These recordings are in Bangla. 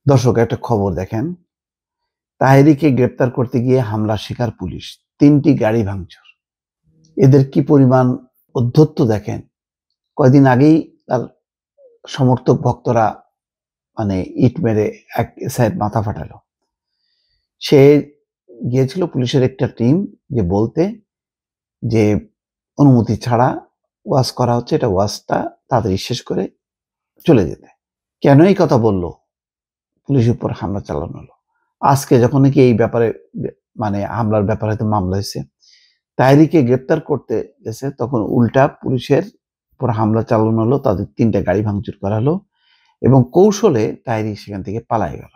দর্শক, একটা খবর দেখেন। তাহেরিকে গ্রেপ্তার করতে গিয়ে হামলার শিকার পুলিশ, ৩টি গাড়ি ভাঙচুর। এদের কি পরিমাণ অধ্যত্ত দেখেন। কয়দিন আগেই তার সমর্থক ভক্তরা ইট মেরে এক সাইড মাথা ফাটালো। সে গিয়েছিল পুলিশের একটা টিম যে বলতে যে অনুমতি ছাড়া ওয়াজ করা হচ্ছে, এটা ওয়াজটা তাড়াতাড়ি শেষ করে চলে যেতে। কেন এই কথা বলল? পুলিশের উপর হামলা চালানো হলো। আজকে যখন নাকি এই ব্যাপারে হামলার ব্যাপারে তো মামলা হয়েছে, তাহেরিকে গ্রেপ্তার করতে গেছে, তখন উল্টা পুলিশের উপর হামলা চালানো হলো, তাদের ৩টা গাড়ি ভাঙচুর করা হলো এবং কৌশলে তাহেরি সেখান থেকে পালায় গেল।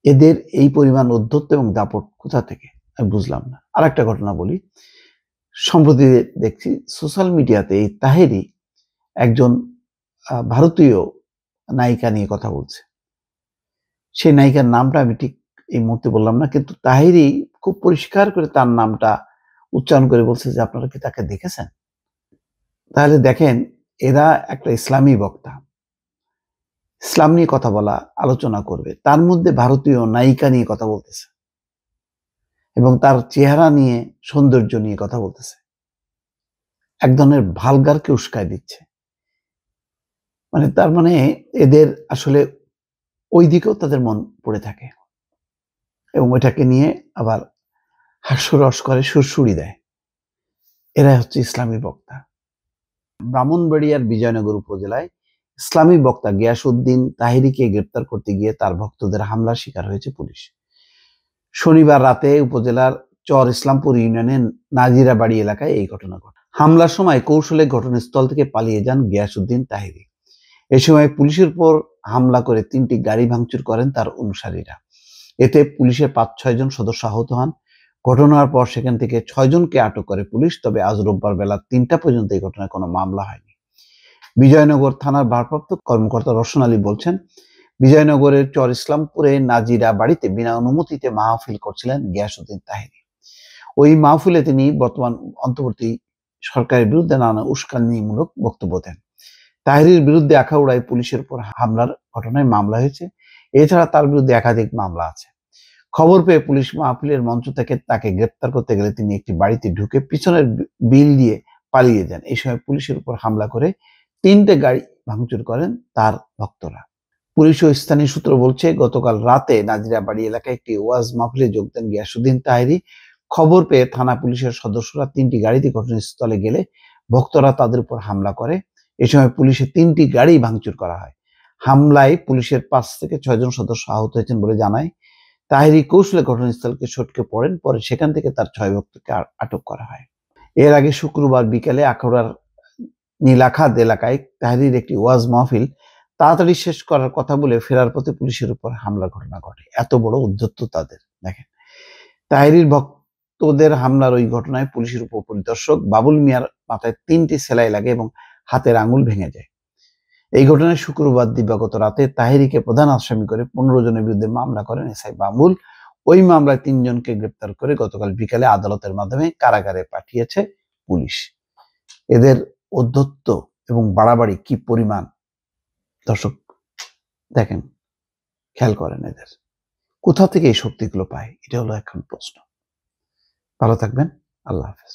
এদের এই পরিমাণ উদ্ধত্ত এবং দাপট কোথা থেকে আমি বুঝলাম না। আর একটা ঘটনা বলি। সম্প্রতি দেখছি সোশ্যাল মিডিয়াতে এই তাহেরি একজন ভারতীয় নায়িকা নিয়ে কথা বলছে। সেই নায়িকার নামটা আমি ঠিক এই মুহূর্তে বললাম না, কিন্তু তাহেরি খুব পরিষ্কার করে তার নামটা উচ্চারণ করে বলছে যে আপনারা কি তাকে দেখেছেন? তাহলে দেখেন, এরা একটা ইসলামী বক্তা, ইসলাম নিয়ে কথা বলা, আলোচনা করবে, তার মধ্যে ভারতীয় নায়িকা নিয়ে কথা বলতেছে এবং তার চেহারা নিয়ে, সৌন্দর্য নিয়ে কথা বলতেছে। এক ধরনের ভালগারকে উস্কায় দিচ্ছে। তার এদের আসলে ওই দিকেও তাদের মন পড়ে থাকে এবং ওইটাকে নিয়ে আবার হাস্যরস করে, সুরসুরি দেয়। এরাই হচ্ছে ইসলামী বক্তা। ব্রাহ্মণবাড়িয়ার বিজয়নগর উপজেলায় ইসলামী বক্তা গিয়াসউদ্দিন তাহেরিকে গ্রেপ্তার করতে গিয়ে তার ভক্তদের হামলার শিকার হয়েছে পুলিশ। শনিবার রাতে উপজেলার চর ইসলামপুর ইউনিয়নের নাজিরাবাড়ি এলাকায় এই ঘটনা ঘটে। হামলার সময় কৌশলে ঘটনাস্থল থেকে পালিয়ে যান গিয়াসউদ্দিন তাহেরি। এ সময় পুলিশের উপর হামলা করে 3টি গাড়ি ভাঙচুর করেন তার অনুসারীরা। এতে পুলিশের 5-6 জন সদস্য আহত হন। ঘটনার পর সেখান থেকে 6 জনকে আটক করে পুলিশ। তবে আজ রোববার বেলা 3টা পর্যন্ত এই ঘটনায় কোনো মামলা হয়নি। বিজয়নগর থানার ভারপ্রাপ্ত কর্মকর্তা রওশন আলী বলছেন, বিজয়নগরের চর ইসলামপুরে নাজিরা বাড়িতে বিনা অনুমতিতে মাহফিল করছিলেন গিয়াসউদ্দিন তাহেরি। ওই মাহফিলে তিনি বর্তমান অন্তর্বর্তী সরকারের বিরুদ্ধে নানা উস্কানিমূলক বক্তব্য দেন। তাহেরির বিরুদ্ধে আখাউড়ায় পুলিশের উপর হামলার ঘটনায় মামলা হয়েছে। এছাড়া তার বিরুদ্ধে একাধিক মামলা আছে। খবর পেয়ে পুলিশ মাহফিলের মঞ্চ থেকে তাকে গ্রেপ্তার করতে গেলে তিনি একটি বাড়িতে ঢুকে পিছনের বিল দিয়ে পালিয়ে যান। এই সময় পুলিশের উপর হামলা করে 3টে গাড়ি ভাঙচুর করেন তার ভক্তরা। পুলিশ ও স্থানীয় সূত্র বলছে, গতকাল রাতে নাজিরাবাড়ি এলাকায় একটি ওয়াজ মাহফিলে যোগ দেন গিয়াসউদ্দিন তাহেরি। খবর পেয়ে থানা পুলিশের সদস্যরা 3টি গাড়িতে ঘটনাস্থলে গেলে ভক্তরা তাদের উপর হামলা করে। এ সময় পুলিশের 3টি গাড়ি ভাঙচুর করা হয়। হামলায় পুলিশের 5 থেকে 6 জন সদস্য আহত হয়েছেন বলে জানায়। তাহেরি কৌশলে ঘটনাস্থলকে সটকে পড়েন। পরে সেখান থেকে তার 6 ভক্তকে আটক করা হয়। এর আগে শুক্রবার বিকেলে আখাউড়ার নীলাখাদ এলাকায় তাহেরির একটি ওয়াজ মাহফিল তাড়াতাড়ি শেষ করার কথা বলে ফেরার পথে পুলিশের উপর হামলার ঘটনা ঘটে। এত বড় উদ্ধত্ত তাদের। দেখেন, তাহেরির ভক্তদের হামলার ওই ঘটনায় পুলিশের উপপরিদর্শক বাবুল মিয়ার মাথায় 3টি সেলাই লাগে এবং হাতের আঙুল ভেঙে যায়। এই ঘটনায় শুক্রবার দিবাগত রাতে তাহেরিকে প্রধান আসামি করে 15 জনের বিরুদ্ধে মামলা করেন এসআই বাবুল। ওই মামলায় 3 জনকে গ্রেপ্তার করে গতকাল বিকালে আদালতের মাধ্যমে কারাগারে পাঠিয়েছে পুলিশ। এদের অধ্যত্ত এবং বাড়াবাড়ি কি পরিমাণ, দর্শক দেখেন, খেয়াল করেন এদের কোথা থেকে এই শক্তিগুলো পায়। এটা হলো এখন প্রশ্ন। ভালো থাকবেন। আল্লাহ হাফেজ।